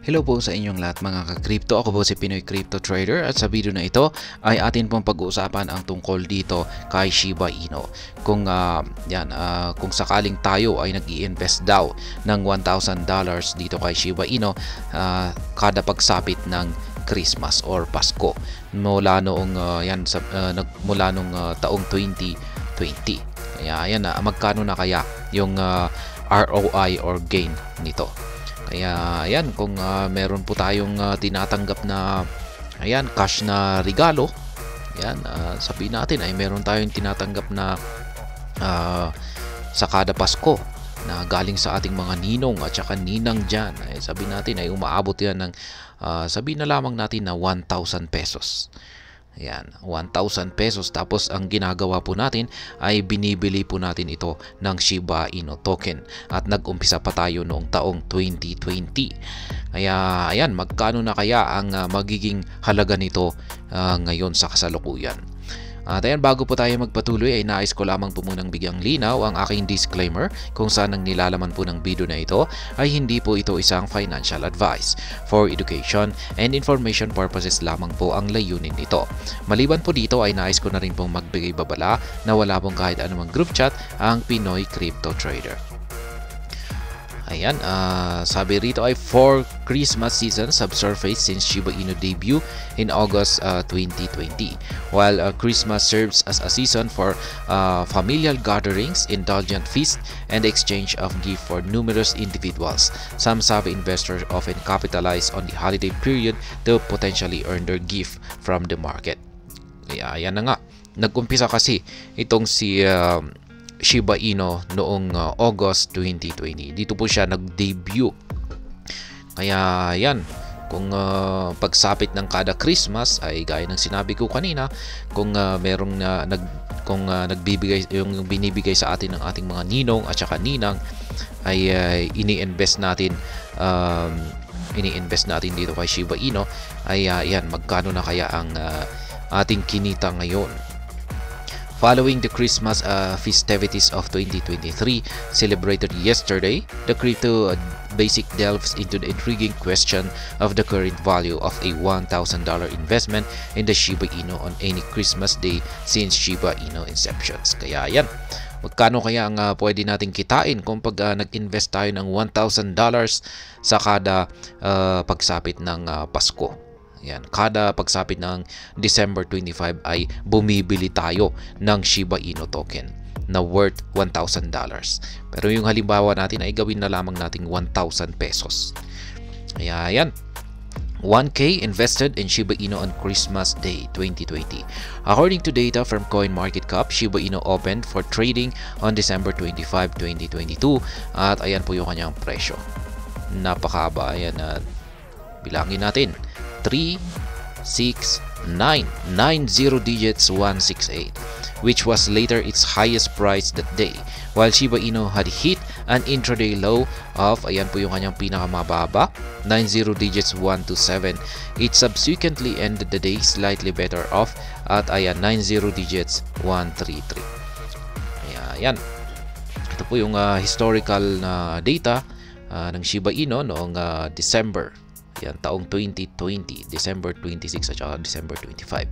Hello po sa inyong lahat mga ka-crypto. Ako po si Pinoy Crypto Trader at sa video na ito ay atin pong pag-uusapan ang tungkol dito kay Shiba Inu. Kung sakaling tayo ay nag-i-invest daw ng $1,000 dito kay Shiba Inu kada pagsapit ng Christmas or Pasko mula noong taong 2020. Kaya magkano na kaya yung ROI or gain nito? Kaya ayan, kung meron po tayong tinatanggap na cash na regalo, sabihin natin ay meron tayong tinatanggap na sa kada Pasko na galing sa ating mga ninong at saka ninang dyan, sabihin natin ay umaabot yan ng sabihin na lamang natin na 1,000 pesos. Ayan, 1,000 pesos. Tapos ang ginagawa po natin ay binibili po natin ito ng Shiba Inu token. At nag-umpisa pa tayo noong taong 2020. Kaya ayan, magkano na kaya ang magiging halaga nito ngayon sa kasalukuyan? At ayan, bago po tayo magpatuloy ay nais ko lamang po munang bigyang linaw ang aking disclaimer kung saan ang nilalaman po ng video na ito ay hindi po ito isang financial advice. For education and information purposes lamang po ang layunin nito. Maliban po dito ay nais ko na rin pong magbigay babala na wala pong kahit anumang group chat ang Pinoy Crypto Trader. Ayan, sabi rito ay for Christmas season subsurface since Shiba Inu debut in August 2020. While Christmas serves as a season for familial gatherings, indulgent feast, and exchange of gift for numerous individuals. Some savvy investors often capitalize on the holiday period to potentially earn their gift from the market. Kaya ayan na nga, nag-umpisa kasi itong si Shiba Inu noong August 2020. Dito po siya nag-debut. Kaya yan, kung pagsapit ng kada Christmas ay gaya ng sinabi ko kanina, kung nagbibigay yung binibigay sa atin ng ating mga ninong at saka ninang ay ini-invest natin dito kay Shiba Inu ay yan, magkano na kaya ang ating kinita ngayon? Following the Christmas festivities of 2023 celebrated yesterday, the crypto basic delves into the intriguing question of the current value of a $1,000 investment in the Shiba Inu on any Christmas day since Shiba Inu inceptions. Kaya yan, magkano kaya ang pwede nating kitain kung pag nag-invest tayo ng $1,000 sa kada pagsapit ng Pasko? Yan, kada pagsapit ng December 25 ay bumibili tayo ng Shiba Inu token na worth $1,000. Pero yung halimbawa natin ay gawin na lamang nating 1,000 pesos. Kaya yan, 1K invested in Shiba Inu on Christmas Day 2020. According to data from CoinMarketCap, Shiba Inu opened for trading on December 25, 2022 at ayan po yung kanyang presyo. Napakahaba, ayan, bilangin natin. 3, 6, 9, 0 digits 168, which was later its highest price that day. While Shiba Inu had hit an intraday low of, ayan po yung kanyang pinakamababa, 90 digits 127, it subsequently ended the day slightly better off at ayan 90 digits 133. Ayan, ito po yung historical na data ng Shiba Inu noong December. Yan, taong 2020, December 26 at saka December 25.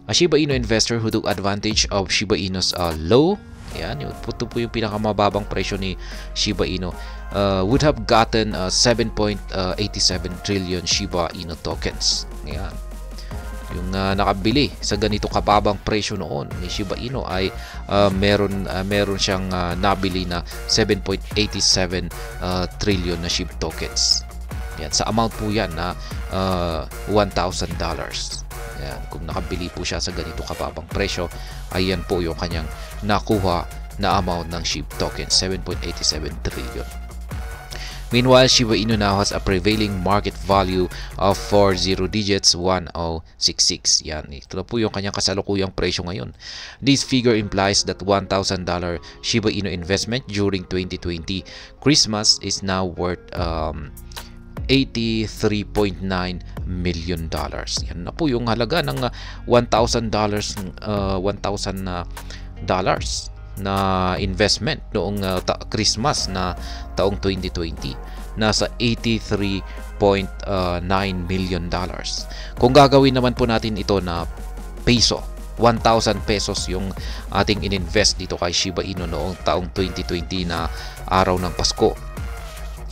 A Shiba Inu investor who took advantage of Shiba Inu's low, yan, ito po yung pinakamababang presyo ni Shiba Inu, would have gotten 7.87 trillion Shiba Inu tokens. Yan. Yung nakabili sa ganito kababang presyo noon ni Shiba Inu ay meron siyang nabili na 7.87 trillion na SHIB tokens. Yan, sa amount po yan na $1,000. Yan, kung nakabili po siya sa ganito kababang presyo, ayan po yung kanyang nakuha na amount ng SHIB token, 7.87 trillion. Meanwhile, Shiba Inu now has a prevailing market value of 40 digits 1066. Yan, ito na po yung kanyang kasalukuyang presyo ngayon. This figure implies that $1,000 Shiba Inu investment during 2020 Christmas is now worth $83.9 million. Yan na po yung halaga ng $1,000 na investment noong Christmas na taong 2020. nasa 83.9 million dollars. Kung gagawin naman po natin ito na peso, 1,000 pesos yung ating ininvest dito kay Shiba Inu noong taong 2020 na araw ng Pasko,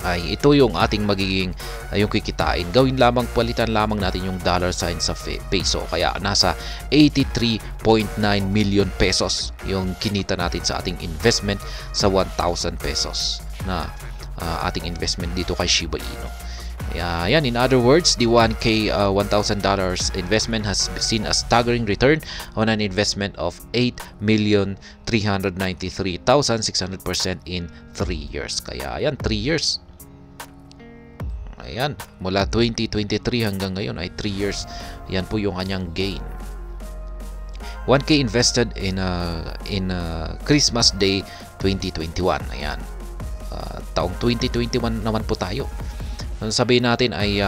ay ito yung ating magiging yung kikitain. Gawin lamang, palitan lamang natin yung dollar sign sa peso, kaya nasa 83.9 million pesos yung kinita natin sa ating investment sa 1,000 pesos na ating investment dito kay Shiba Inu. Yan, in other words, the 1K $1,000 investment has seen a staggering return on an investment of 8,393,600% in 3 years. Kaya yan, 3 years. Ayan, mula 2023 hanggang ngayon ay 3 years. Yan po yung kanyang gain. 1K invested in Christmas Day 2021. Ayan. Taong 2021 naman po tayo. Sabihin natin ay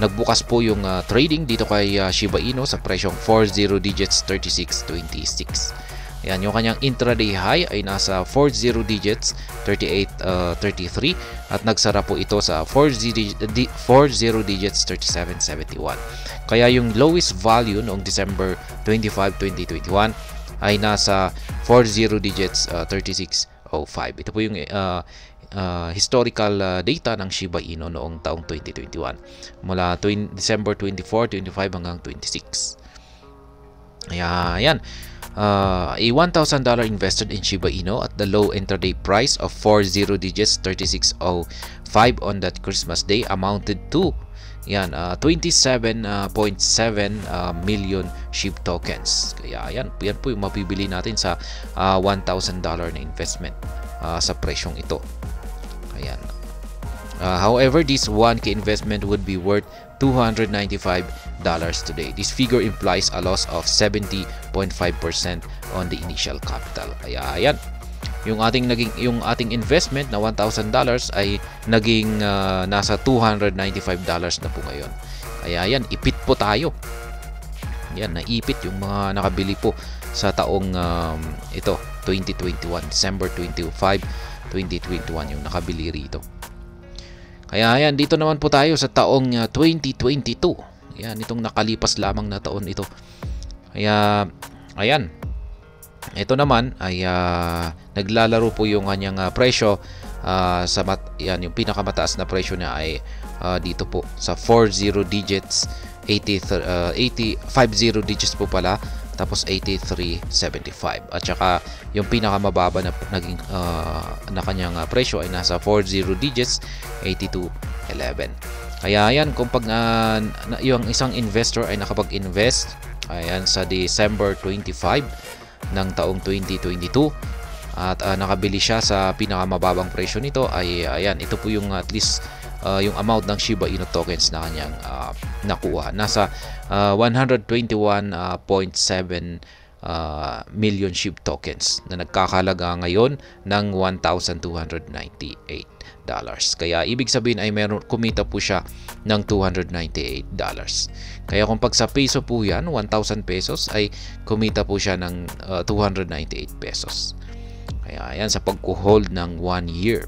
nagbukas po yung trading dito kay Shiba Inu sa presyong 40 digits 36.26. Ayan, yung kanyang intraday high ay nasa 40 digits 38.33 at nagsara po ito sa 40 digits 37.71. Kaya yung lowest value noong December 25, 2021 ay nasa 40 digits 36.05. Ito po yung historical data ng Shiba Inu noong taong 2021 mula December 24, 25 hanggang 26. Ayan. A $1,000 invested in Shiba Inu at the low intraday price of 40 digits 36.05 on that Christmas Day amounted to 27.7 million SHIB tokens. Kaya yan po yung mapibili natin sa $1,000 na investment sa presyong ito. Ayan. However, this 1K investment would be worth $295 today. This figure implies a loss of 70.5% on the initial capital. Kaya ayan, yung ating investment na $1,000 ay naging nasa $295 na po ngayon. Kaya ayan, ipit po tayo. Yan, naipit yung mga nakabili po sa taong ito 2021, December 25, 2021 yung nakabili rito. Kaya ayan, dito naman po tayo sa taong 2022. Ayan, itong nakalipas lamang na taon ito. Kaya ayan, ito naman ay naglalaro po yung kanyang presyo yan, yung pinakamataas na presyo niya ay dito po sa 40 digits 50 digits po pala, tapos 83.75, at saka yung pinakamababa na naging na kanyang presyo ay nasa 40 digits 82.11. Kaya ayan, kung pag yung isang investor ay nakapag-invest ayan sa December 25 ng taong 2022 at nakabili siya sa pinakamababang presyo nito, ay ayan, ito po yung at least yung amount ng Shiba Inu tokens na kanyang nakuha. Nasa 121.7 million SHIB tokens na nagkakalaga ngayon ng $1,298. Kaya ibig sabihin ay kumita po siya ng $298. Kaya kung pag sa peso po yan, 1,000 pesos, ay kumita po siya ng 298 pesos. Kaya ayan, sa pag-hold ng 1 year.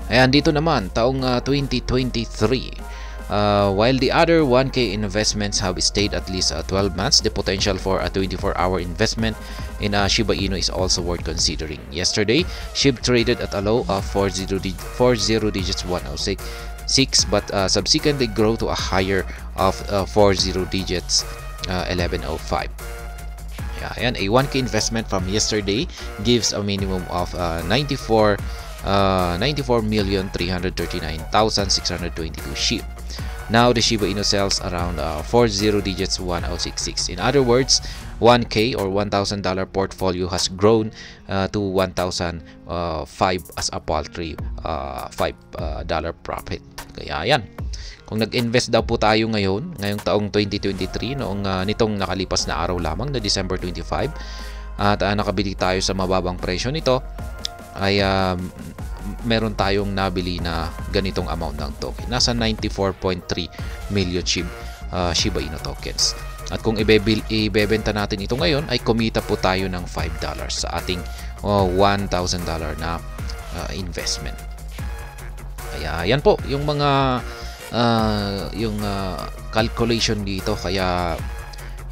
Ayan, dito naman, taong 2023. While the other 1K investments have stayed at least 12 months, the potential for a 24-hour investment in Shiba Inu is also worth considering. Yesterday, SHIB traded at a low of 40 digits 106, but subsequently grew to a higher of 40 digits 1105. Ayan, a 1K investment from yesterday gives a minimum of 94,339,622 SHIB. Now the Shiba Inu sells around 40 digits 1066. In other words, 1K or $1,000 portfolio has grown to 1,005 as a paltry $5 profit. Kaya yan, kung nag-invest daw po tayo ngayong taong 2023, nitong nakalipas na araw lamang na December 25, at nakabili tayo sa mababang presyo nito, ay meron tayong nabili na ganitong amount ng token. Nasa 94.3 million Shiba Inu tokens. At kung ibebenta natin ito ngayon, ay kumita po tayo ng $5 sa ating $1,000 na investment. Kaya yan po yung mga calculation dito. Kaya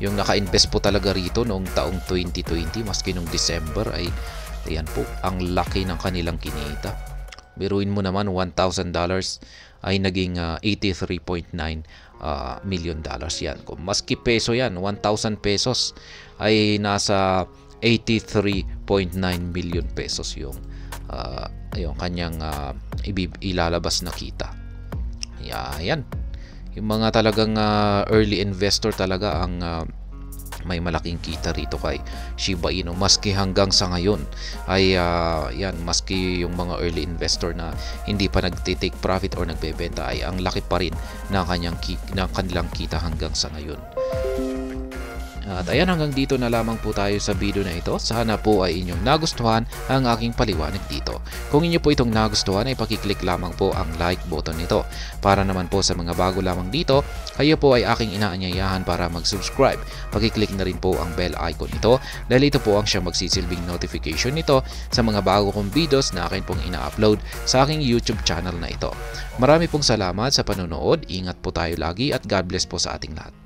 yung naka-invest po talaga rito noong taong 2020 maski nung December ay ayan po ang laki ng kanilang kinita. Biruin mo naman $1,000 ay naging $83.9 million yan. Kung maski peso yan, 1,000 pesos ay nasa 83.9 million pesos yung kanyang ilalabas na kita. Yan. Yung mga talagang early investor talaga ang may malaking kita rito kay Shiba Inu. Maski hanggang sa ngayon ay maski yung mga early investor na hindi pa nagtitake profit or nagbebenta ay ang laki pa rin ng kanilang kita hanggang sa ngayon. At ayan, hanggang dito na lamang po tayo sa video na ito. Sana po ay inyong nagustuhan ang aking paliwanag dito. Kung inyo po itong nagustuhan ay pakiclick lamang po ang like button nito. Para naman po sa mga bago lamang dito, kayo po ay aking inaanyayahan para mag-subscribe. Pakiclick na rin po ang bell icon nito dahil ito po ang siyang magsisilbing notification nito sa mga bago kong videos na akin pong ina-upload sa aking YouTube channel na ito. Marami pong salamat sa panonood. Ingat po tayo lagi at God bless po sa ating lahat.